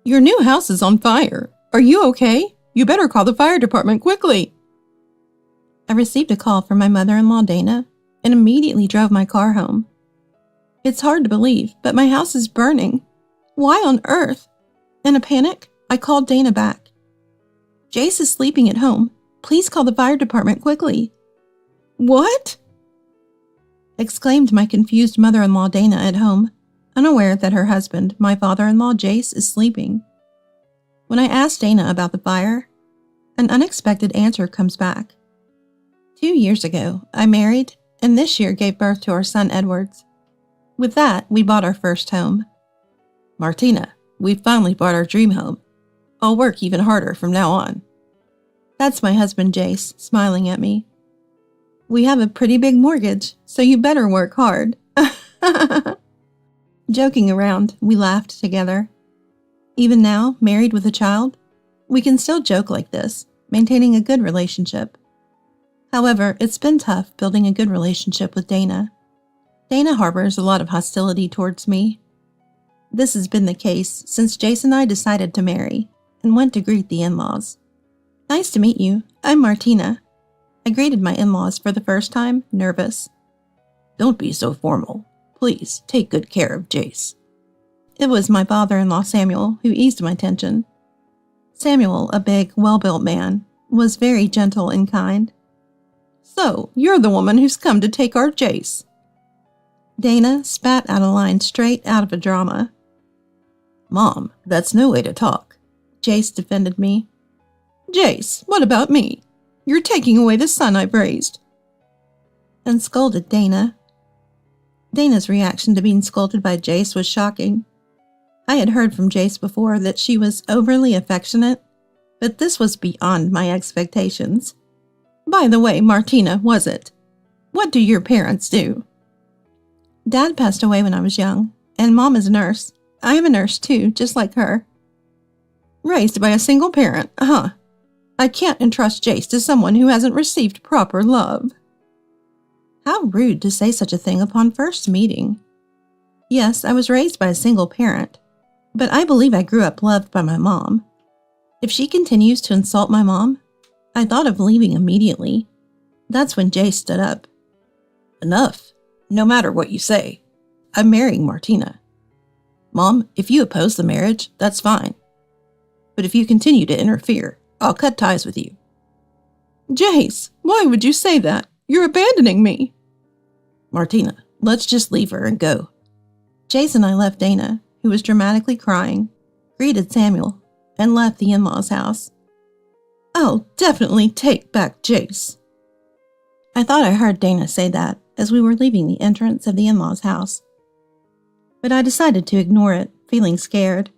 Your new house is on fire. Are you okay? You better call the fire department quickly. I received a call from my mother-in-law, Dana, and immediately drove my car home. It's hard to believe, but my house is burning. Why on earth? In a panic, I called Dana back. Jace is sleeping at home. Please call the fire department quickly. What? Exclaimed my confused mother-in-law Dana at home, unaware that her husband, my father-in-law Jace, is sleeping. When I asked Dana about the fire, an unexpected answer comes back. 2 years ago, I married, and this year gave birth to our son Edwards. With that, we bought our first home. Martina, we finally bought our dream home. I'll work even harder from now on. That's my husband Jace, smiling at me. We have a pretty big mortgage, so you better work hard. Joking around, we laughed together. Even now, married with a child, we can still joke like this, maintaining a good relationship. However, it's been tough building a good relationship with Dana. Dana harbors a lot of hostility towards me. This has been the case since Jace and I decided to marry and went to greet the in-laws. Nice to meet you. I'm Martina. I greeted my in-laws for the first time, nervous. Don't be so formal. Please take good care of Jace. It was my father-in-law Samuel who eased my tension. Samuel, a big, well-built man, was very gentle and kind. So, you're the woman who's come to take our Jace. Dana spat out a line straight out of a drama. Mom, that's no way to talk. Jace defended me. Jace, what about me? You're taking away the son I've raised. And scolded Dana. Dana's reaction to being scolded by Jace was shocking. I had heard from Jace before that she was overly affectionate, but this was beyond my expectations. By the way, Martina, was it? What do your parents do? Dad passed away when I was young, and Mom is a nurse. I am a nurse too, just like her. Raised by a single parent, huh? I can't entrust Jace to someone who hasn't received proper love. How rude to say such a thing upon first meeting. Yes, I was raised by a single parent, but I believe I grew up loved by my mom. If she continues to insult my mom, I thought of leaving immediately. That's when Jace stood up. Enough. No matter what you say. I'm marrying Martina. Mom, if you oppose the marriage, that's fine. But if you continue to interfere, I'll cut ties with you. Jace, why would you say that? You're abandoning me. Martina, let's just leave her and go. Jace and I left Dana, who was dramatically crying, greeted Samuel, and left the in-laws' house. I'll definitely take back Jace. I thought I heard Dana say that as we were leaving the entrance of the in-laws' house. But I decided to ignore it, feeling scared.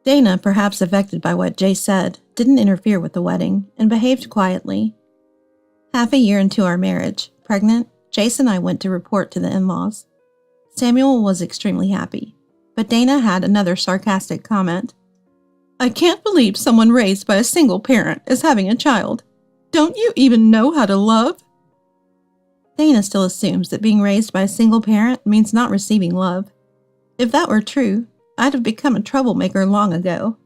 Dana, perhaps affected by what Jace said, didn't interfere with the wedding and behaved quietly. Half a year into our marriage, pregnant, Jace and I went to report to the in-laws. Samuel was extremely happy, but Dana had another sarcastic comment. I can't believe someone raised by a single parent is having a child. Don't you even know how to love? Dana still assumes that being raised by a single parent means not receiving love. If that were true, I'd have become a troublemaker long ago.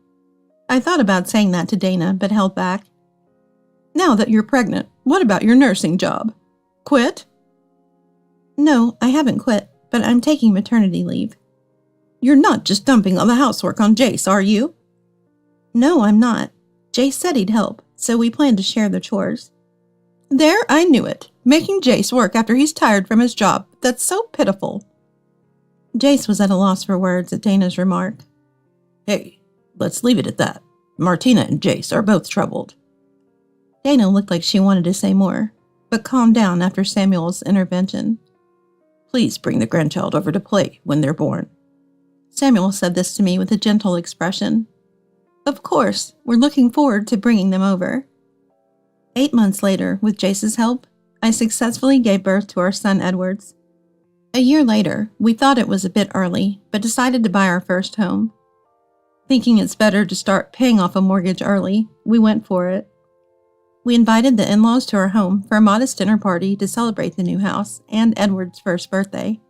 I thought about saying that to Dana, but held back. Now that you're pregnant, what about your nursing job? Quit? No, I haven't quit, but I'm taking maternity leave. You're not just dumping all the housework on Jace, are you? No, I'm not. Jace said he'd help, so we plan to share the chores. There, I knew it. Making Jace work after he's tired from his job. That's so pitiful. Jace was at a loss for words at Dana's remark. Hey, let's leave it at that. Martina and Jace are both troubled. Dana looked like she wanted to say more, but calmed down after Samuel's intervention. Please bring the grandchild over to play when they're born. Samuel said this to me with a gentle expression. Of course, we're looking forward to bringing them over. 8 months later, with Jace's help, I successfully gave birth to our son Edwards. A year later, we thought it was a bit early, but decided to buy our first home. Thinking it's better to start paying off a mortgage early, we went for it. We invited the in-laws to our home for a modest dinner party to celebrate the new house and Edward's first birthday.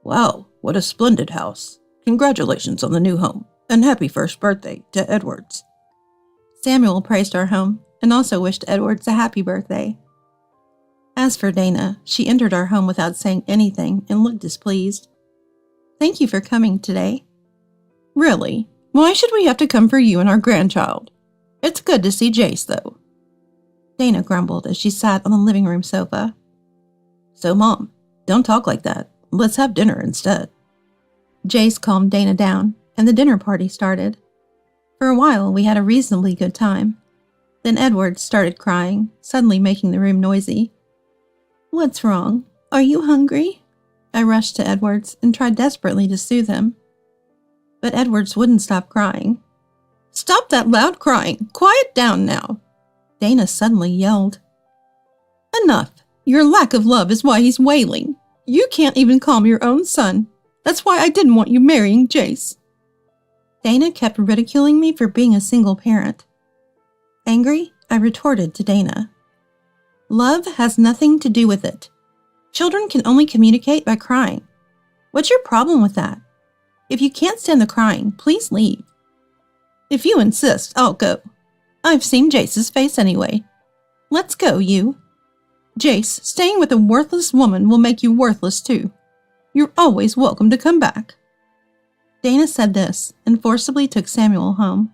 Wow, what a splendid house. Congratulations on the new home. And happy first birthday to Edwards. Samuel praised our home and also wished Edwards a happy birthday. As for Dana, she entered our home without saying anything and looked displeased. Thank you for coming today. Really? Why should we have to come for you and our grandchild? It's good to see Jace, though. Dana grumbled as she sat on the living room sofa. So, Mom, don't talk like that. Let's have dinner instead. Jace calmed Dana down, and the dinner party started. For a while, we had a reasonably good time. Then Edward started crying, suddenly making the room noisy. What's wrong? Are you hungry? I rushed to Edwards and tried desperately to soothe him. But Edwards wouldn't stop crying. Stop that loud crying! Quiet down now! Dana suddenly yelled. Enough! Your lack of love is why he's wailing. You can't even calm your own son. That's why I didn't want you marrying Jace. Dana kept ridiculing me for being a single parent. Angry, I retorted to Dana. Love has nothing to do with it. Children can only communicate by crying. What's your problem with that? If you can't stand the crying, please leave. If you insist, I'll go. I've seen Jace's face anyway. Let's go, you. Jace, staying with a worthless woman will make you worthless too. You're always welcome to come back. Dana said this and forcibly took Samuel home.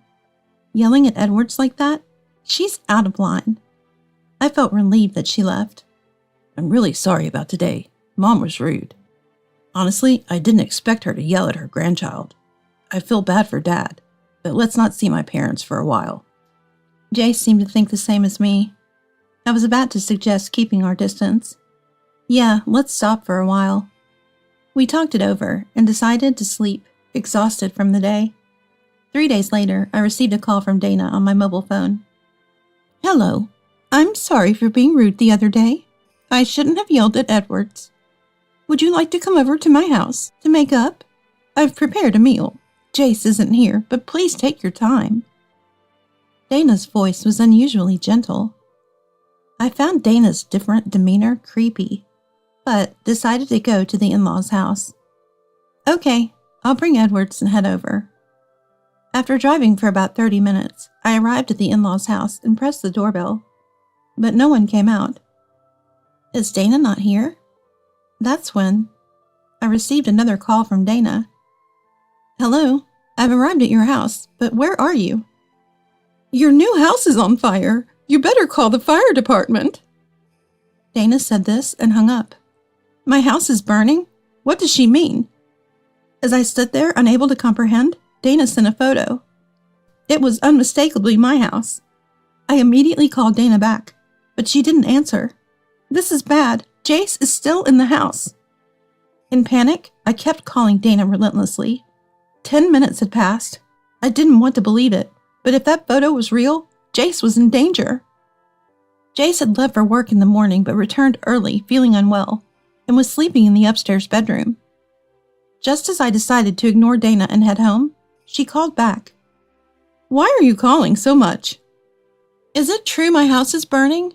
Yelling at Edwards like that? She's out of line. I felt relieved that she left. I'm really sorry about today. Mom was rude. Honestly, I didn't expect her to yell at her grandchild. I feel bad for Dad, but let's not see my parents for a while. Jace seemed to think the same as me. I was about to suggest keeping our distance. Yeah, let's stop for a while. We talked it over and decided to sleep, exhausted from the day. 3 days later, I received a call from Dana on my mobile phone. Hello. I'm sorry for being rude the other day. I shouldn't have yelled at Edwards. Would you like to come over to my house to make up? I've prepared a meal. Jace isn't here, but please take your time. Dana's voice was unusually gentle. I found Dana's different demeanor creepy, but decided to go to the in-laws' house. Okay, I'll bring Edwards and head over. After driving for about 30 minutes, I arrived at the in-laws' house and pressed the doorbell, but no one came out. Is Dana not here? That's when I received another call from Dana. Hello, I've arrived at your house, but where are you? Your new house is on fire. You better call the fire department. Dana said this and hung up. My house is burning? What does she mean? As I stood there, unable to comprehend, Dana sent a photo. It was unmistakably my house. I immediately called Dana back, but she didn't answer. This is bad. Jace is still in the house. In panic, I kept calling Dana relentlessly. 10 minutes had passed. I didn't want to believe it, but if that photo was real, Jace was in danger. Jace had left for work in the morning but returned early, feeling unwell, and was sleeping in the upstairs bedroom. Just as I decided to ignore Dana and head home, she called back. Why are you calling so much? Is it true my house is burning?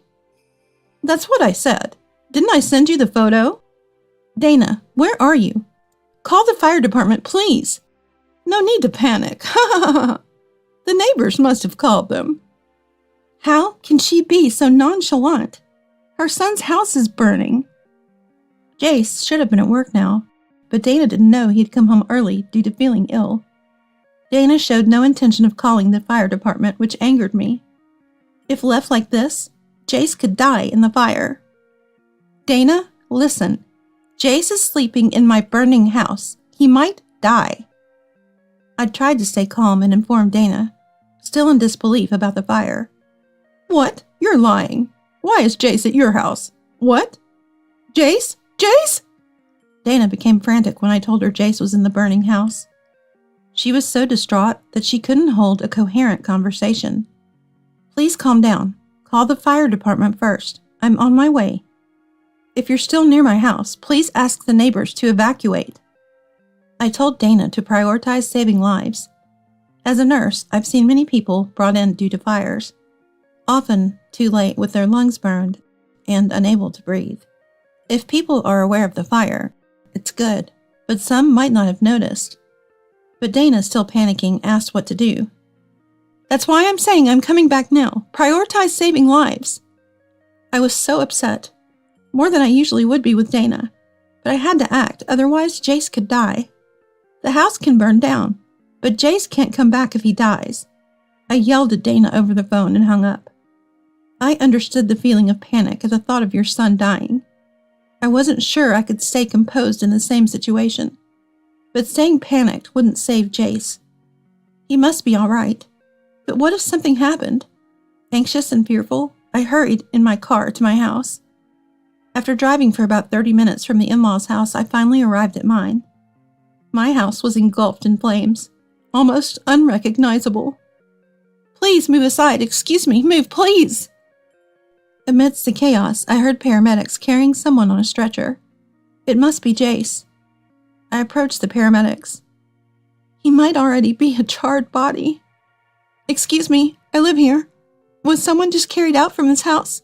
That's what I said. Didn't I send you the photo? Dana, where are you? Call the fire department, please. No need to panic. The neighbors must have called them. How can she be so nonchalant? Her son's house is burning. Jace should have been at work now, but Dana didn't know he'd come home early due to feeling ill. Dana showed no intention of calling the fire department, which angered me. If left like this, Jace could die in the fire. Dana, listen. Jace is sleeping in my burning house. He might die. I tried to stay calm and inform Dana, still in disbelief about the fire. What? You're lying. Why is Jace at your house? What? Jace? Jace? Dana became frantic when I told her Jace was in the burning house. She was so distraught that she couldn't hold a coherent conversation. Please calm down. Call the fire department first. I'm on my way. If you're still near my house, please ask the neighbors to evacuate. I told Dana to prioritize saving lives. As a nurse, I've seen many people brought in due to fires, often too late with their lungs burned and unable to breathe. If people are aware of the fire, it's good, but some might not have noticed. But Dana, still panicking, asked what to do. That's why I'm saying I'm coming back now. Prioritize saving lives. I was so upset. More than I usually would be with Dana. But I had to act, otherwise Jace could die. The house can burn down, but Jace can't come back if he dies. I yelled at Dana over the phone and hung up. I understood the feeling of panic at the thought of your son dying. I wasn't sure I could stay composed in the same situation. But staying panicked wouldn't save Jace. He must be all right. But what if something happened? Anxious and fearful, I hurried in my car to my house. After driving for about 30 minutes from the in-laws' house, I finally arrived at mine. My house was engulfed in flames, almost unrecognizable. Please move aside, excuse me, move, please! Amidst the chaos, I heard paramedics carrying someone on a stretcher. It must be Jace. I approached the paramedics. He might already be a charred body. Excuse me, I live here. Was someone just carried out from this house?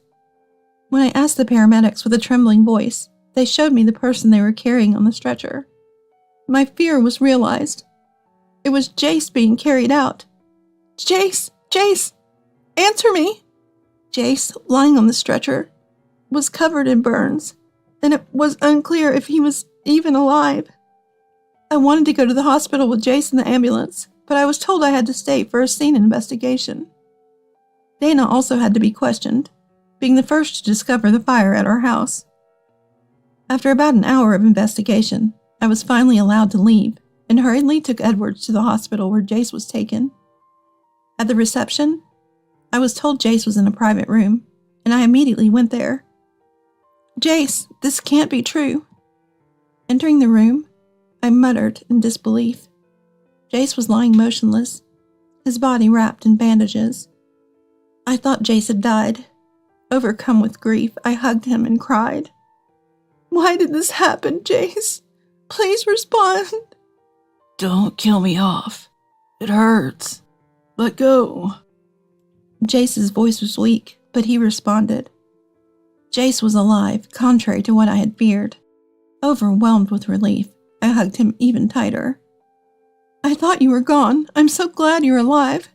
When I asked the paramedics with a trembling voice, they showed me the person they were carrying on the stretcher. My fear was realized. It was Jace being carried out. Jace! Jace! Answer me! Jace, lying on the stretcher, was covered in burns, and it was unclear if he was even alive. I wanted to go to the hospital with Jace in the ambulance, but I was told I had to stay for a scene investigation. Dana also had to be questioned, being the first to discover the fire at our house. After about an hour of investigation, I was finally allowed to leave and hurriedly took Edwards to the hospital where Jace was taken. At the reception, I was told Jace was in a private room, and I immediately went there. Jace, this can't be true. Entering the room, I muttered in disbelief. Jace was lying motionless, his body wrapped in bandages. I thought Jace had died. Overcome with grief, I hugged him and cried. Why did this happen, Jace? Please respond. Don't kill me off. It hurts. Let go. Jace's voice was weak, but he responded. Jace was alive, contrary to what I had feared. Overwhelmed with relief, I hugged him even tighter. I thought you were gone. I'm so glad you're alive.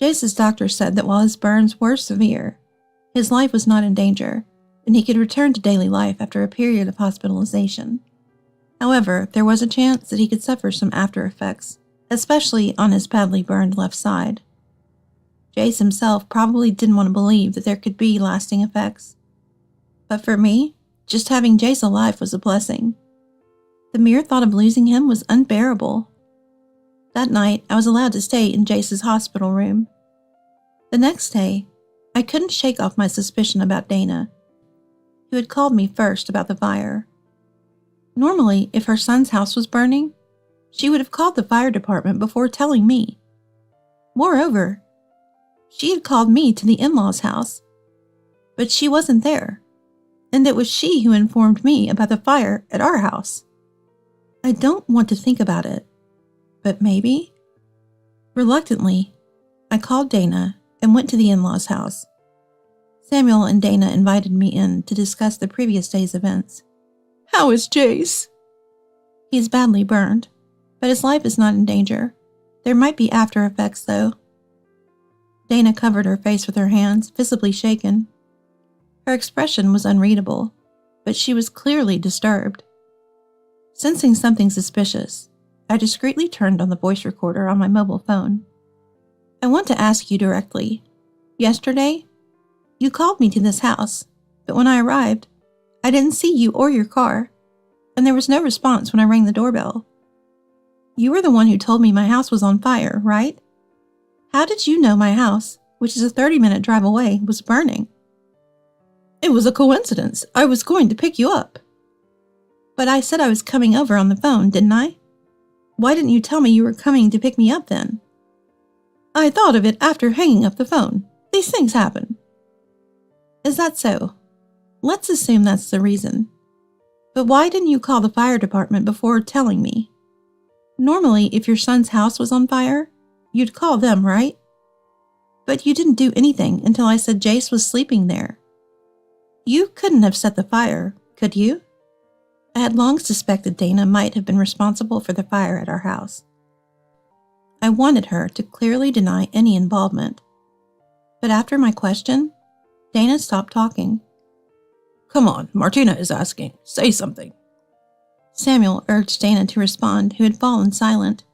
Jace's doctor said that while his burns were severe, his life was not in danger, and he could return to daily life after a period of hospitalization. However, there was a chance that he could suffer some after effects, especially on his badly burned left side. Jace himself probably didn't want to believe that there could be lasting effects. But for me, just having Jace alive was a blessing. The mere thought of losing him was unbearable. That night, I was allowed to stay in Jace's hospital room. The next day, I couldn't shake off my suspicion about Dana, who had called me first about the fire. Normally, if her son's house was burning, she would have called the fire department before telling me. Moreover, she had called me to the in-laws' house, but she wasn't there, and it was she who informed me about the fire at our house. I don't want to think about it, but maybe? Reluctantly, I called Dana and went to the in-laws' house. Samuel and Dana invited me in to discuss the previous day's events. How is Jace? He is badly burned, but his life is not in danger. There might be after effects, though. Dana covered her face with her hands, visibly shaken. Her expression was unreadable, but she was clearly disturbed. Sensing something suspicious, I discreetly turned on the voice recorder on my mobile phone. I want to ask you directly. Yesterday, you called me to this house, but when I arrived, I didn't see you or your car, and there was no response when I rang the doorbell. You were the one who told me my house was on fire, right? How did you know my house, which is a 30-minute drive away, was burning? It was a coincidence. I was going to pick you up. But I said I was coming over on the phone, didn't I? Why didn't you tell me you were coming to pick me up then? I thought of it after hanging up the phone. These things happen. Is that so? Let's assume that's the reason. But why didn't you call the fire department before telling me? Normally, if your son's house was on fire, you'd call them, right? But you didn't do anything until I said Jace was sleeping there. You couldn't have set the fire, could you? I had long suspected Dana might have been responsible for the fire at our house, I wanted her to clearly deny any involvement. But after my question, Dana stopped talking. Come on, Martina is asking. Say something. Samuel urged Dana to respond, who had fallen silent.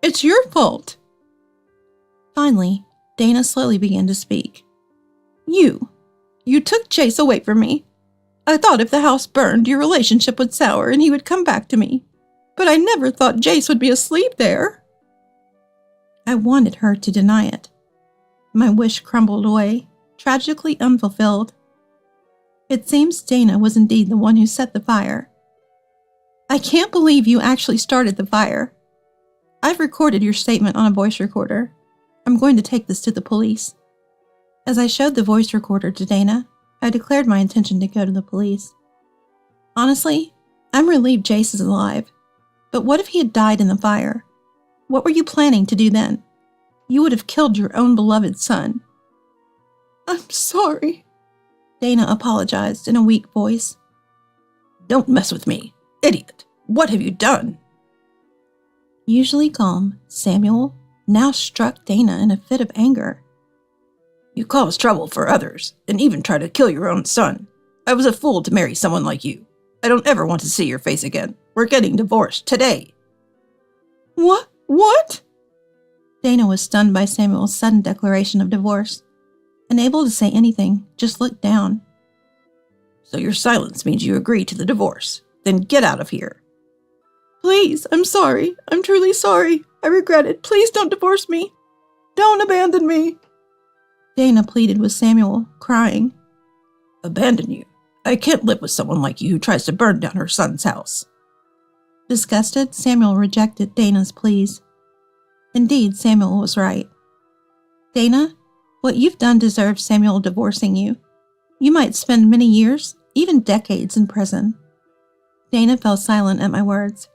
It's your fault. Finally, Dana slowly began to speak. You took Chase away from me. I thought if the house burned, your relationship would sour and he would come back to me. But I never thought Jace would be asleep there. I wanted her to deny it. My wish crumbled away, tragically unfulfilled. It seems Dana was indeed the one who set the fire. I can't believe you actually started the fire. I've recorded your statement on a voice recorder. I'm going to take this to the police. As I showed the voice recorder to Dana, I declared my intention to go to the police. Honestly, I'm relieved Jace is alive. But what if he had died in the fire? What were you planning to do then? You would have killed your own beloved son. I'm sorry, Dana apologized in a weak voice. Don't mess with me, idiot. What have you done? Usually calm, Samuel now struck Dana in a fit of anger. You cause trouble for others, and even try to kill your own son. I was a fool to marry someone like you. I don't ever want to see your face again. We're getting divorced today. What? Dana was stunned by Samuel's sudden declaration of divorce. Unable to say anything, just looked down. So your silence means you agree to the divorce. Then get out of here. Please, I'm sorry. I'm truly sorry. I regret it. Please don't divorce me. Don't abandon me. Dana pleaded with Samuel, crying. Abandon you? I can't live with someone like you who tries to burn down her son's house. Disgusted, Samuel rejected Dana's pleas. Indeed, Samuel was right. Dana, what you've done deserves Samuel divorcing you. You might spend many years, even decades, in prison. Dana fell silent at my words.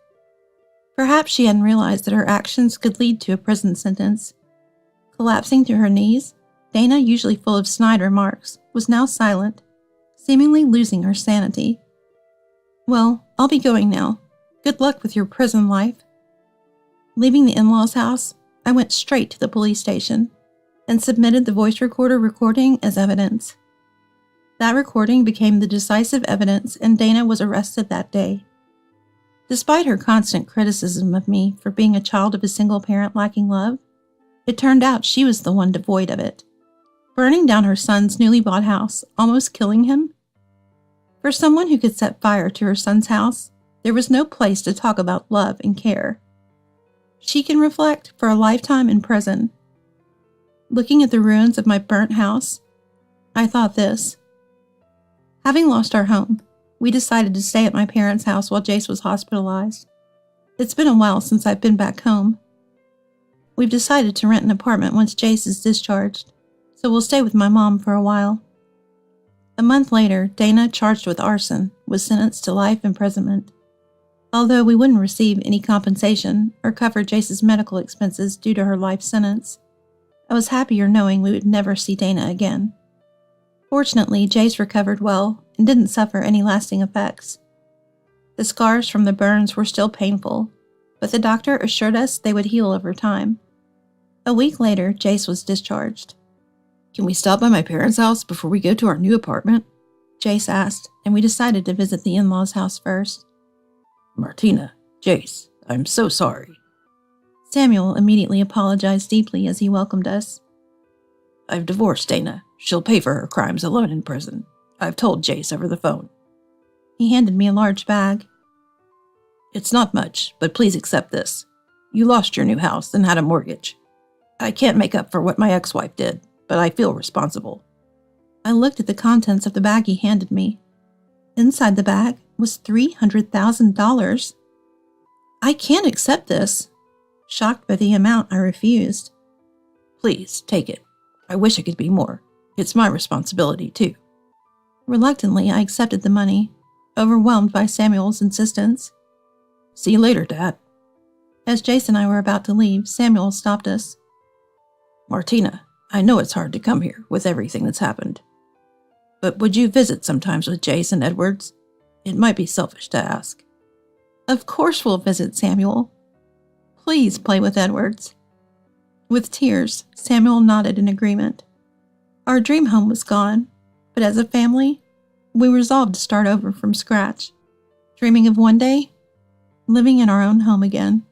Perhaps she hadn't realized that her actions could lead to a prison sentence. Collapsing to her knees, Dana, usually full of snide remarks, was now silent, seemingly losing her sanity. Well, I'll be going now. Good luck with your prison life. Leaving the in-laws' house, I went straight to the police station and submitted the voice recorder recording as evidence. That recording became the decisive evidence, and Dana was arrested that day. Despite her constant criticism of me for being a child of a single parent lacking love, it turned out she was the one devoid of it. Burning down her son's newly bought house, almost killing him? For someone who could set fire to her son's house, there was no place to talk about love and care. She can reflect for a lifetime in prison. Looking at the ruins of my burnt house, I thought this. Having lost our home, we decided to stay at my parents' house while Jace was hospitalized. It's been a while since I've been back home. We've decided to rent an apartment once Jace is discharged, so we'll stay with my mom for a while. A month later, Dana, charged with arson, was sentenced to life imprisonment. Although we wouldn't receive any compensation or cover Jace's medical expenses due to her life sentence, I was happier knowing we would never see Dana again. Fortunately, Jace recovered well and didn't suffer any lasting effects. The scars from the burns were still painful, but the doctor assured us they would heal over time. A week later, Jace was discharged. Can we stop by my parents' house before we go to our new apartment? Jace asked, and we decided to visit the in-laws' house first. Martina, Jace, I'm so sorry. Samuel immediately apologized deeply as he welcomed us. I've divorced Dana. She'll pay for her crimes alone in prison. I've told Jace over the phone. He handed me a large bag. It's not much, but please accept this. You lost your new house and had a mortgage. I can't make up for what my ex-wife did, but I feel responsible. I looked at the contents of the bag he handed me. Inside the bag was $300,000. I can't accept this. Shocked by the amount, I refused. Please, take it. I wish it could be more. It's my responsibility, too. Reluctantly, I accepted the money, overwhelmed by Samuel's insistence. See you later, Dad. As Jace and I were about to leave, Samuel stopped us. Martina, I know it's hard to come here with everything that's happened. But would you visit sometimes with Jace and Edwards? It might be selfish to ask. Of course we'll visit, Samuel. Please play with Edwards. With tears, Samuel nodded in agreement. Our dream home was gone, but as a family, we resolved to start over from scratch, dreaming of one day living in our own home again.